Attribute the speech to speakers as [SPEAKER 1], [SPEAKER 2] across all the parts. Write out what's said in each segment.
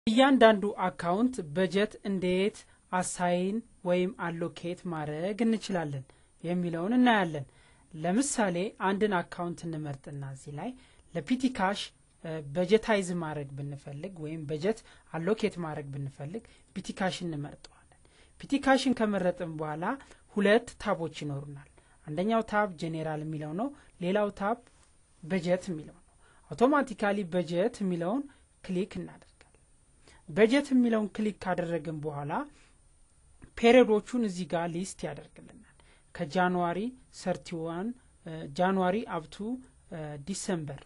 [SPEAKER 1] እያንዳንዱ አካውንት በጀት እንዴት አሳይን ወይም አሎኬት ማድረግ እንችላለን የሚለውን እናያለን። ለምሳሌ አንድን አካውንት እንመርጥና እዚህ ላይ ለፒቲ ካሽ በጀታይዝ ማድረግ ብንፈልግ ወይም በጀት አሎኬት ማድረግ ብንፈልግ ፒቲ ካሽ እንመርጠዋለን። ፒቲ ካሽን ከመረጥን በኋላ ሁለት ታቦች ይኖሩናል። አንደኛው ታብ ጄኔራል የሚለው ነው፣ ሌላው ታብ በጀት የሚለው ነው። አውቶማቲካሊ በጀት የሚለውን ክሊክ እናደርጋለን። በጀት የሚለውን ክሊክ ካደረግን በኋላ ፔሪዮዶቹን እዚህ ጋር ሊስት ያደርግልናል። ከጃንዋሪ 31 ጃንዋሪ አፕቱ ዲሰምበር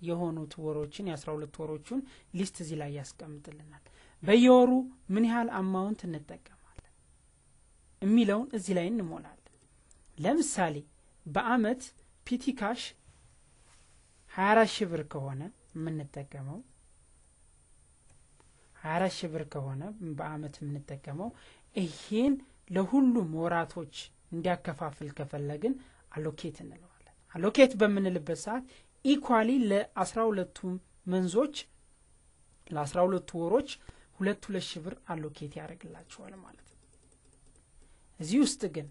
[SPEAKER 1] የሆኑት ወሮችን የ12 ወሮችን ሊስት እዚህ ላይ ያስቀምጥልናል። በየወሩ ምን ያህል አማውንት እንጠቀማለን የሚለውን እዚህ ላይ እንሞላለን። ለምሳሌ በአመት ፒቲ ካሽ 24 ሺህ ብር ከሆነ የምንጠቀመው 24 ሺህ ብር ከሆነ በአመት የምንጠቀመው ይሄን ለሁሉም ወራቶች እንዲያከፋፍል ከፈለግን አሎኬት እንለዋለን። አሎኬት በምንልበት ሰዓት ኢኳሊ ለ12 መንዞች ለ12 ወሮች 2 ሺህ ብር አሎኬት ያደርግላቸዋል ማለት ነው። እዚህ ውስጥ ግን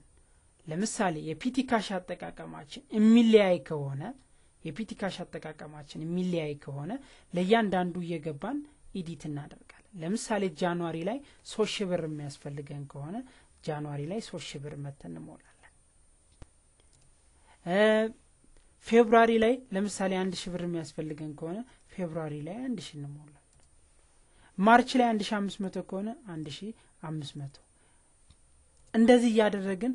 [SPEAKER 1] ለምሳሌ የፒቲ ካሽ አጠቃቀማችን የሚለያይ ከሆነ የፒቲ ካሽ አጠቃቀማችን የሚለያይ ከሆነ ለእያንዳንዱ እየገባን ኢዲት እናደርጋለን። ለምሳሌ ጃንዋሪ ላይ 3 ሺህ ብር የሚያስፈልገን ከሆነ ጃንዋሪ ላይ 3 ሺህ ብር መተን እንሞላለን። ፌብሩዋሪ ላይ ለምሳሌ 1 ሺህ ብር የሚያስፈልገን ከሆነ ፌብሩዋሪ ላይ 1 ሺህ እንሞላለን። ማርች ላይ 1500 ከሆነ 1500 እንደዚህ ያደረግን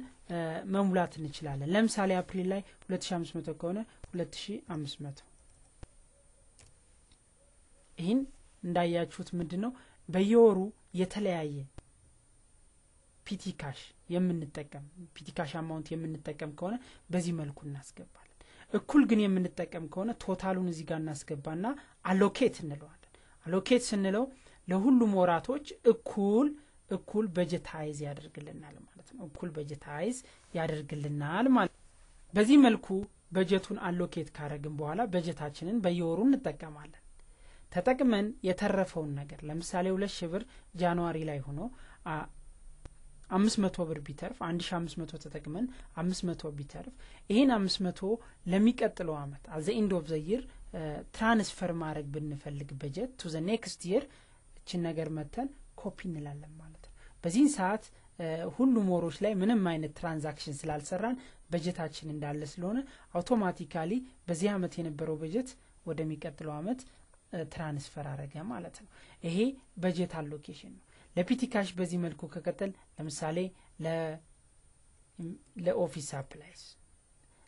[SPEAKER 1] መሙላት እንችላለን። ለምሳሌ አፕሪል ላይ 2500 ከሆነ 2500 ይሄን እንዳያችሁት ምንድነው በየወሩ የተለያየ ፒቲ ካሽ የምንጠቀም ፒቲ ካሽ አማውንት የምንጠቀም ከሆነ በዚህ መልኩ እናስገባለን። እኩል ግን የምንጠቀም ከሆነ ቶታሉን እዚህ ጋር እናስገባና አሎኬት እንለዋለን። አሎኬት ስንለው ለሁሉም ወራቶች እኩል በጀታይዝ ያደርግልናል ማለት ነው። እኩል በጀታይዝ ያደርግልናል ማለት። በዚህ መልኩ በጀቱን አሎኬት ካረግን በኋላ በጀታችንን በየወሩ እንጠቀማለን። ተጠቅመን የተረፈውን ነገር ለምሳሌ 2 ሺህ ብር ጃንዋሪ ላይ ሆኖ 500 ብር ቢተርፍ 1500 ተጠቅመን 500 ቢተርፍ ይሄን 500 ለሚቀጥለው አመት አዘ ኤንድ ኦፍ ዘ ይር ትራንስፈር ማድረግ ብንፈልግ በጀት ቱ ዘ ኔክስት ይር እቺ ነገር መተን ኮፒ እንላለን ማለት ነው። በዚህ ሰዓት ሁሉም ወሮች ላይ ምንም አይነት ትራንዛክሽን ስላልሰራን በጀታችን እንዳለ ስለሆነ አውቶማቲካሊ በዚህ አመት የነበረው በጀት ወደሚቀጥለው አመት ትራንስፈር አረገ ማለት ነው። ይሄ በጀት አሎኬሽን ነው። ለፒቲ ካሽ በዚህ መልኩ ከቀጠል ለምሳሌ ለኦፊስ ሳፕላይስ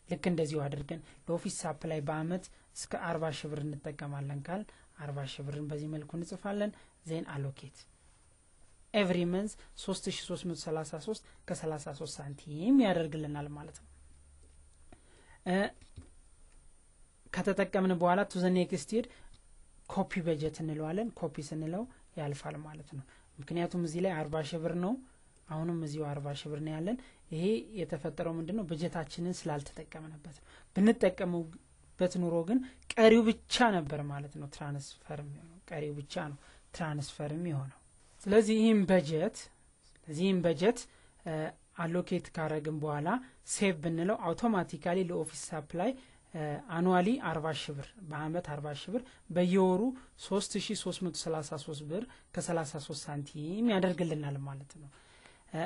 [SPEAKER 1] ልክ እንደዚሁ አድርገን ለኦፊስ ሳፕላይ በአመት እስከ 40 ሺህ ብር እንጠቀማለን ካል 40 ሺህ ብርን በዚህ መልኩ እንጽፋለን። ዜን አሎኬት ኤቭሪ መንዝ 3333 ከ33 ሳንቲም ያደርግልናል ማለት ነው። ከተጠቀምን በኋላ ቱ ዘ ኔክስት ይር ኮፒ በጀት እንለዋለን። ኮፒ ስንለው ያልፋል ማለት ነው። ምክንያቱም እዚህ ላይ 40 ሺህ ብር ነው፣ አሁንም እዚሁ 40 ሺህ ብር ነው ያለን። ይሄ የተፈጠረው ምንድነው በጀታችንን ስላልተጠቀምንበት ነው። ብንጠቀምበት ኑሮ ግን ቀሪው ብቻ ነበር ማለት ነው ትራንስፈር የሚሆነው፣ ቀሪው ብቻ ነው ትራንስፈር የሚሆነው። ስለዚህ ይህን በጀት አሎኬት ካረግን በኋላ ሴቭ ብንለው አውቶማቲካሊ ለኦፊስ ሳፕላይ አኑዋሊ 40 ሺህ ብር በአመት 40 ሺህ ብር በየወሩ 3333 ብር ከ33 ሳንቲም ያደርግልናል ማለት ነው።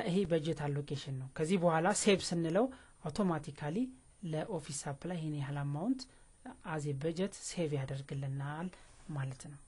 [SPEAKER 1] ይሄ በጀት አሎኬሽን ነው። ከዚህ በኋላ ሴቭ ስንለው አውቶማቲካሊ ለኦፊስ ሳፕላይ ይሄን ያህል አማውንት አዜ በጀት ሴቭ ያደርግልናል ማለት ነው።